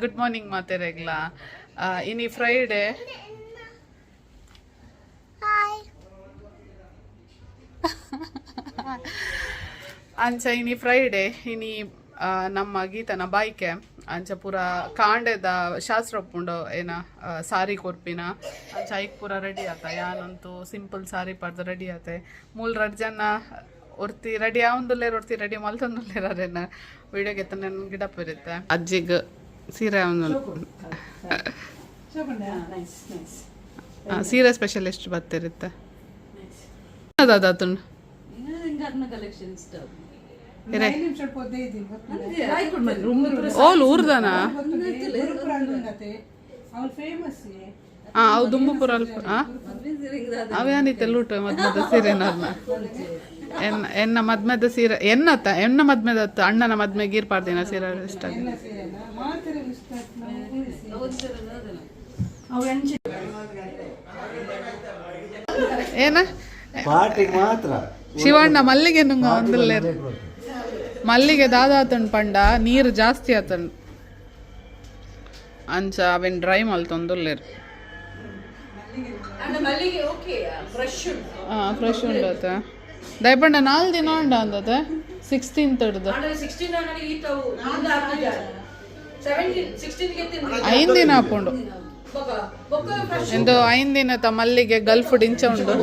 good morning ಮಾತೆರೆಗ್ಲ ಇನಿ Friday ಅಂಚ ಇನಿ ಫ್ರೈಡೆ ಇನಿ ನಮ್ಮ ಗೀತನ ಬಾಯ್ಕೆ ಅಂಚ ಪೂರ ಕಾಂಡೆದ ಶಾಸ್ತ್ರ ಒಪ್ಪುಂಡು ಏನ ಸಾರಿ ಕೊರ್ಪಿನ ಅಂಚ ಐಕ್ ಪೂರ ರೆಡಿ ಆತ ಯಾನಂತೂ ಸಿಂಪಲ್ ಸಾರಿ ಪಡ್ದು ರೆಡಿ ಆತೆ ಮೂಲ್ 2 ಜನ ಒರ್ತಿ ರೆಡಿ ಆವಂದುಲ್ಲೇರು ಒರ್ತಿ ರೆಡಿ ಮಲ್ತೊಂದುಲ್ಲೇರೇನ ವಿಡಿಯೋಗೆ ಎತ್ತ ಗಿಡಪ್ ಇರುತ್ತೆ ಅಜ್ಜಿಗೆ ಸೀರೆ ಸೀರೆ ಸ್ಪೆಷಲ್ ಎಷ್ಟು ಬರ್ತಿರುತ್ತೆ ಅದಾತುಂಡು ಓಲ್ ಊರ್ದನ ಅವು ದುಂಬುಪುರ ಅವೇನಿತ್ತೆ ಲೂಟ ಮದ್ಮೆದ ಸೀರೆನರ್ನ ಎನ್ನ ಮದ್ಮೆದ ಸೀರೆ ಎನ್ನ ಮದ್ಮೆದತ್ತು ಅಣ್ಣನ ಮದ್ಮೆಗೆ ಗೀರ್ಪಾರ್ದಿನ ಸೀರೆ ಇಷ್ಟ ಏನ ಶಿವಣ್ಣ ಮಲ್ಲಿಗೆ ನುಂಗ ಒಂದಲ್ಲೇರು ಮಲ್ಲಿಗೆ ದಾದಾತನ್ ಪಂಡ ನೀರು ಜಾಸ್ತಿ ಆತನ್ ಅಂಚ ಅವೇನ್ ಡ್ರೈ ಮಲ್ತೊಂದುಲ್ಲೇರು ಫ್ರೆಶ್ ಉಂಡತ ದಯಪಂಡ 4 ದಿನ ಉಂಡ ಅಂದತೆ 16th ಹಿಡ್ದು 5 ದಿನ ಹಾಕೊಂಡು ಎಂದು 5 ದಿನ ಮಲ್ಲಿಗೆ ಗಲ್ಫ್ ಡಿಂಚ ಉಂಡು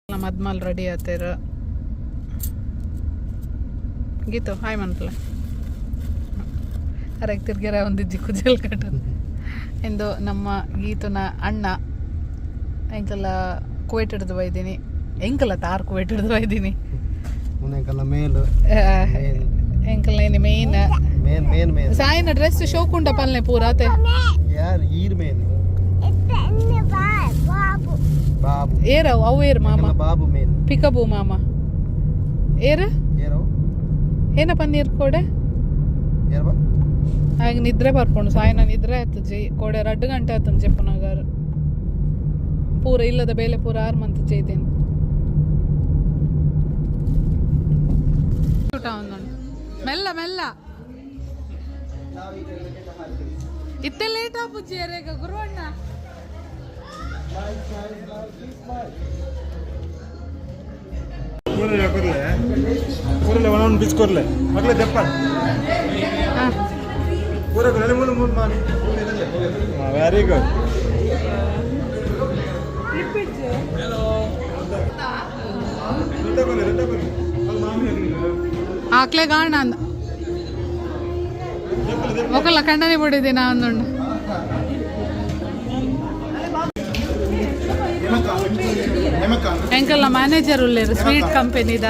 ಮದ್ಮಾಲ್ ರೆಡಿ ಆತೇರ ಗೀತು ಹಾಯ್ ಮನ್ಪಲ ಅರೆಗ್ ತಿರ್ಗೆರ ಒಂದಿಜ್ಜಿ ಕುಜಲ್ ಕಟ್ಟ ಎಂದು ನಮ್ಮ ಗೀತುನ ಅಣ್ಣ ಎಂಕಲ್ಲ ಕುವೇಟ್ ಹಿಡ್ದು ಬೈದೀನಿ ಎಂಕಲ್ಲ ತಾರ್ ಕುವೇಟ್ ಹಿಡ್ದು ಬೈದೀನಿ ಎಂಕಲ್ಲ ಮೇನ್ ಸಾಯಿನ ಡ್ರೆಸ್ ಶೋಕುಂಡ ಪಲ್ನೆ ಪೂರಾತೆ ಏರವ್ ಅವು ಏರ್ ಮಾಮ ಪಿಕಬು ಮಾಮ ಏರ ಏನ ಪನ್ನೀರ್ ಕೋಡೆ ಹಾಗೆ ನಿದ್ರೆ ಬರ್ಕೊಂಡು ಸಾಯನ ನಿದ್ರೆ ಆಯ್ತು ಜೈ ಕೋಡೆ 2 ಗಂಟೆ ಆಯ್ತು ಜಪ್ಪನಗಾರ ಪೂರ ಇಲ್ಲದ ಬೇಲೆ ಪೂರ 6 ಮಂತ್ ಜೈತೇನೆ ಮೆಲ್ಲ ಮೆಲ್ಲ ಇತ್ತೆ ಲೇಟ್ ಆಪುಜ್ಜಿ ಅರೇಗ ಗುರುವಣ್ಣ ಕೂರಲೆ ಒಣ ಬಿಚ್ಕೊರ್ಲೆ ಮಕ್ಳೆ ದಪ್ಪ ಕೂರ ಮೂರು ಮಾಡಿ ವೆರಿ ಗುಡ್ ಆಕ್ಲೆ ಗಾಣ ಅಂದ ఒకళ్ళ కండని పొడిది నా అందుండు ಎಂಕಲ್ನ ಮ್ಯಾನೇಜರ್ ಉಳ್ಳೇರು ಸ್ವೀಟ್ ಕಂಪನಿದ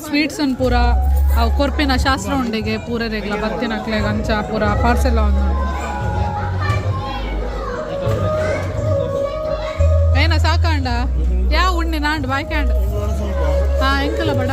ಸ್ವೀಟ್ಸ್ ಪೂರ ಅವು ಕೊರ್ಪಿನ ಶಾಸ್ತ್ರ ಉಂಡಿಗೆ ಪೂರ ರೆಗ್ಲ ಬತ್ತಿನಕ್ಲೆ ಅಂಚ ಪೂರ ಪಾರ್ಸೆಲ್ ಒಂದು ಏನ ಸಾಕಾಂಡ ಯಾವ ಉಣ್ಣಿ ನಾಂಡು ಬಾಯ್ಕಾಂಡ್ ಹಾಂ ಎಂಕಲ ಬಡ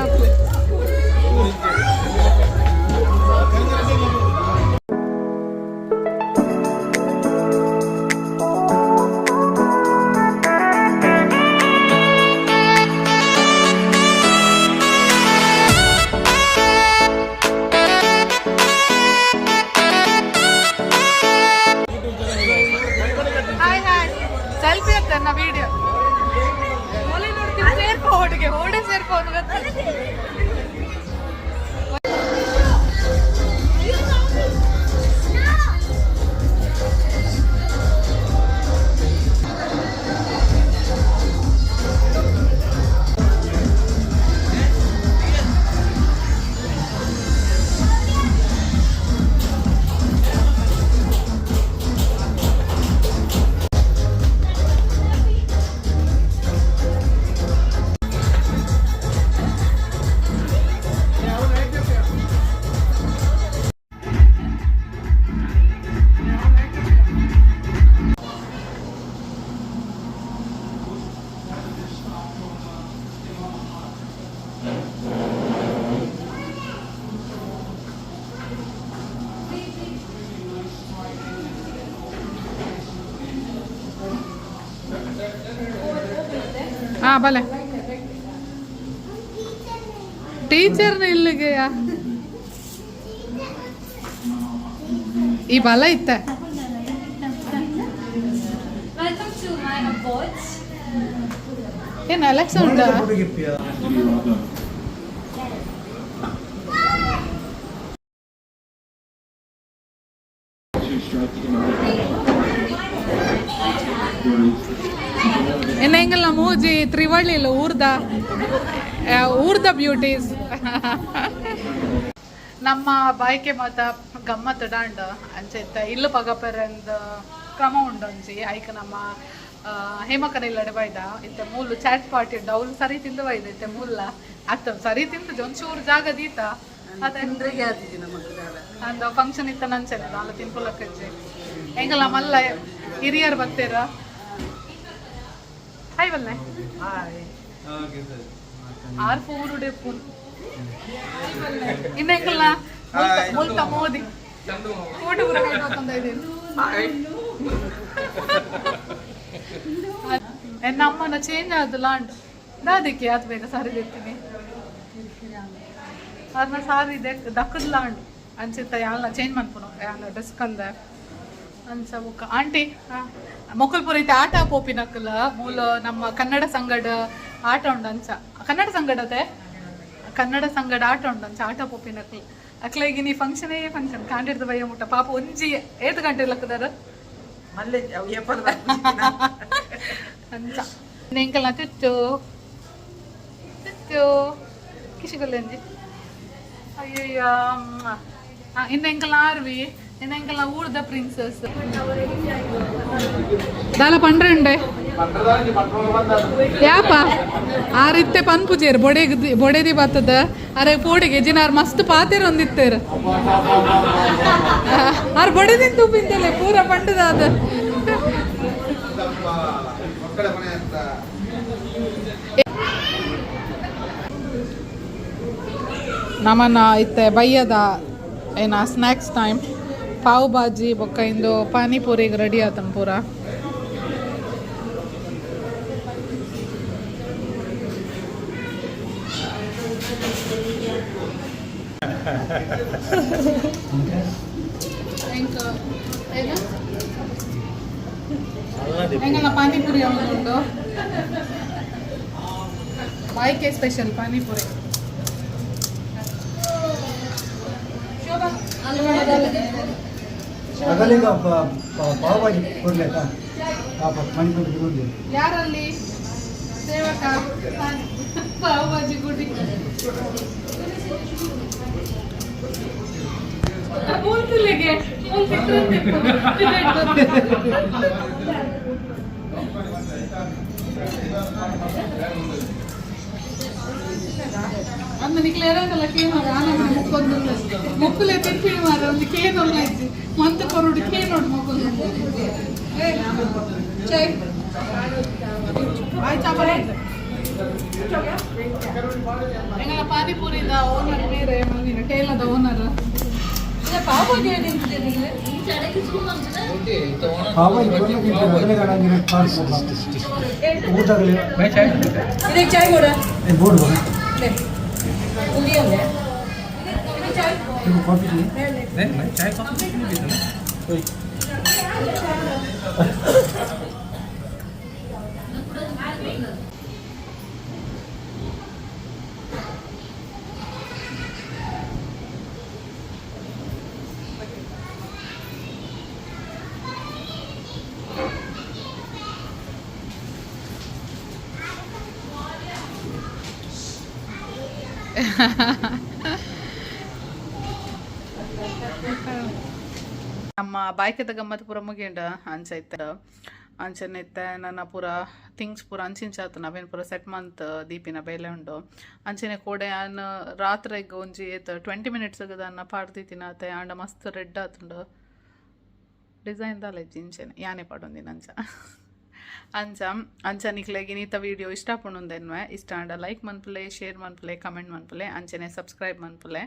ಸೆಲ್ಫಿ ಆಗ್ತಾನ ವಿಡಿಯೋ ಸೇರ್ಕೋ ಹುಡುಗಿ ಓಡಿ ಸೇರ್ಕೋ ಹಾಂ ಬಲೆ ಟೀಚರ್ನ ಇಲ್ಲಿಗೆಯಾ ಈ ಬಲ ಇತ್ತ ಏನು ಅಲೆಕ್ಸ ಉಂಟಾ ಇನ್ನೆಂಗಲ್ಲ ಮೂಜಿ ತ್ರಿವಳ್ಳಿಲು ಊರ್ದ ಬ್ಯೂಟೀಸ್ ನಮ್ಮ ಬಾಯ್ಕೆ ಮಾತ ಗಮ್ಮತ್ ಡಾಂಡ್ ಅಂಚೆತ್ತ ಇಲ್ಲು ಪಗಪರಂದ ಕ್ರಮ ಉಂಡೊಂಜಿ ಐಕ ನಮ್ಮ ಹೇಮಕನ ಇಲ್ಲಡೆ ಬೈದ ಇತ್ತೆ ಮೂಲು ಚಾಟ್ ಪಾರ್ಟಿ ಉಂಡು ಅವ್ರು ಸರಿ ತಿಂದು ಬೈದ ಇತ್ತೆ ಮೂಲ ಅತ್ತ ಸರಿ ತಿಂದು ಒಂಚೂರು ಜಾಗ ದೀತ ಅದಂದ್ರಿಗೆ ಅಂದ ಫಂಕ್ಷನ್ ಇತ್ತ ನಂಚನೆ ನಾಲ್ ತಿನ್ಕೊಳಕ್ಕಜ್ಜಿ ಹೆಂಗಲ್ಲ ಮಲ್ಲ ಹಿರಿಯರು ಬರ್ತೀರ ಹಾಯ್ ಬಲ್ಲೆ ಆರ್ ಪೂರುಡೆ ಪೂಲ್ ಇನ್ನೆಂಗಲ್ಲ ಮುಲ್ತ ಮೋದಿ ಫೋಟೋ ಕೂಡ ಹೇಳ್ಬೇಕಂತ ಇದ್ದೀನಿ ನಮ್ಮನ್ನ ಚೇಂಜ್ ಆದ ಲಾಂಡ್ ದಾದಿಕ್ಕೆ ಅದು ಬೇಗ ಸಾರಿ ಇರ್ತೀನಿ ಅದನ್ನ ಸಾರಿ ದಕ್ಕದ ಲಾಂಡ್ ಅನ್ಸುತ್ತ ಯಾವಲ್ಲ ಚೇಂಜ್ ಮಾಡ್ಕೊನು ಯಾವಲ್ಲ ಡ್ರೆಸ್ ಕಂದ ಅನ್ಸ ಬುಕ್ಕ ಆಂಟಿ ಮೊಕಲ್ಪುರ ಐತೆ ಆಟ ಪೋಪಿನಕ್ಕಲ್ಲ ಮೂಲ ನಮ್ಮ ಕನ್ನಡ ಸಂಗಡ ಆಟ ಉಂಡು ಅಂಚ ಕನ್ನಡ ಸಂಗಡತೆ ಕನ್ನಡ ಸಂಗಡ ಆಟ ಉಂಡು ಅಂಚ ಆಟ ಪೋಪಿನಕ್ಕಲ್ಲ ಅಕ್ಲೆಗೆ ನೀ ಫಂಕ್ಷನೇ ಫಂಕ್ಷನ್ ಕಾಂಡಿಡ್ದು ಬಯ್ಯ ಮುಟ್ಟ ಪಾಪ ಒಂಜಿ ಏತು ಗಂಟೆ ಲಕ್ಕದಾರ ಅಂಚ ನೆಂಕಲ್ಲ ಚುಚ್ಚು ಚುಚ್ಚು ಕಿಶಿಗೊಲ್ಲೆಂಜಿ ಅಯ್ಯಯ್ಯ ಇನ್ನೆಂಕಲ್ಲ ಆರ್ವಿ ಇನ್ನೆಂಕಲ್ಲ ಊರ್ದ ಪ್ರಿನ್ಸಸ್ ದಾಲ ಪಂಡ್ರೆ ಯಾಪ ಆರಿತ್ತೆ ಪನ್ಪುಜೇರು ಬೊಡೆದಿ ಬರ್ತದ ಅರೆ ಪೋಡಿಗೆ ಜಿನಾರ್ ಮಸ್ತ್ ಪಾತೇರು ಒಂದಿತ್ತೇರು ಆರ್ ಬೊಡೆದಿನ್ ತೂಪಿಂತಲೆ ಪೂರ ಪಂಡದ ಅದ ನಮ್ಮನ್ನ ಇತ್ತೆ ಬಯ್ಯದ ಏನ ಸ್ನ್ಯಾಕ್ಸ್ ಟೈಮ್ ಪಾವ್ ಭಾಜಿ ಬೊಕ್ಕ ಇಂದು ಪಾನಿಪುರಿಗೆ ರೆಡಿ ಆತನ ಪೂರ ಹೆಂಗಲ್ಲ ಪಾನಿಪುರಿ ಉಂಟು ಬಾಯ್ಕೆ ಸ್ಪೆಷಲ್ ಪಾನಿಪುರಿ ಯಾರಲ್ಲಿ ಸೇವಕ ಪಾವ್ ಭಾಜಿ ಗುಡಿ ಮೂಲ್ತಿಲ್ಲಿಗೆ ಅಂದ ನಿಕ್ಲೇರಾಗಲ್ಲ ಕೇನೋಡು ಆನೆ ಮುಕ್ಕೊಂದು ಮುಕ್ಕುಲೆ ತಿಪ್ಪಿ ಮಾರ ಒಂದು ಕೇನೊಲ್ಲ ಇಜ್ಜಿ ಮಂತ ಕೊರುಡು ಕೇನೋಡು ಮುಕ್ಕೊಂದು ಚೈ ಆಯ್ತಾ ಬರ ಎಂಗಳ ಪಾನಿಪುರಿದ ಓನರ್ ಬೇರೆ ಮನೆಯ ಟೇಲದ ಓನರ್ चाय बोला बोर्ड बोला कॉफी नहीं चाय कॉफी नहीं ನಮ್ಮ ಬಾಯ್ಕೆದ ಗಮ್ಮತ್ ಪೂರ ಮುಗಿಂಡ ಅಂಚ ಇತ್ತ ಅಂಚನೆ ಇತ್ತ ನನ್ನ ಪೂರ ಥಿಂಗ್ಸ್ ಪೂರ ಅಂಚಿಂಚಾತು ನಾವೇನು ಪೂರ ಸೆಟ್ ಮಂತ್ ದೀಪಿನ ಬೇಲೆ ಉಂಡು ಅಂಚನೆ ಕೋಡೆ ಆನ್ ರಾತ್ರಿಗೆ ಒಂಜಿ ಏತ್ 20 ಮಿನಿಟ್ಸ್ ಅನ್ನ ಪಾಡ್ದಿತ್ತಿನ ಅತ್ತೆ ಆಂಡ ಮಸ್ತ್ ರೆಡ್ ಆತುಂಡು ಡಿಸೈನ್ ದಾಲ ಇಂಚೆನೆ ಯಾನೆ ಪಾಡೊಂದಿನ ಅಂಚ ಅಂಚ ಅಂಚ ನಿಕ್ಲೆಗೆ ನೀತ ವಿಡಿಯೋ ಇಷ್ಟ ಪಣ್ಣುಂದೆನ್ವೆ ಇಷ್ಟ ಆಂಡ ಲೈಕ್ ಮನ್ಪುಲೆ ಶೇರ್ ಮನ್ಪುಲೆ ಕಮೆಂಟ್ ಮನ್ಪುಲೆ ಅಂಚನೆ ಸಬ್ಸ್ಕ್ರೈಬ್ ಮನ್ಪುಲೆ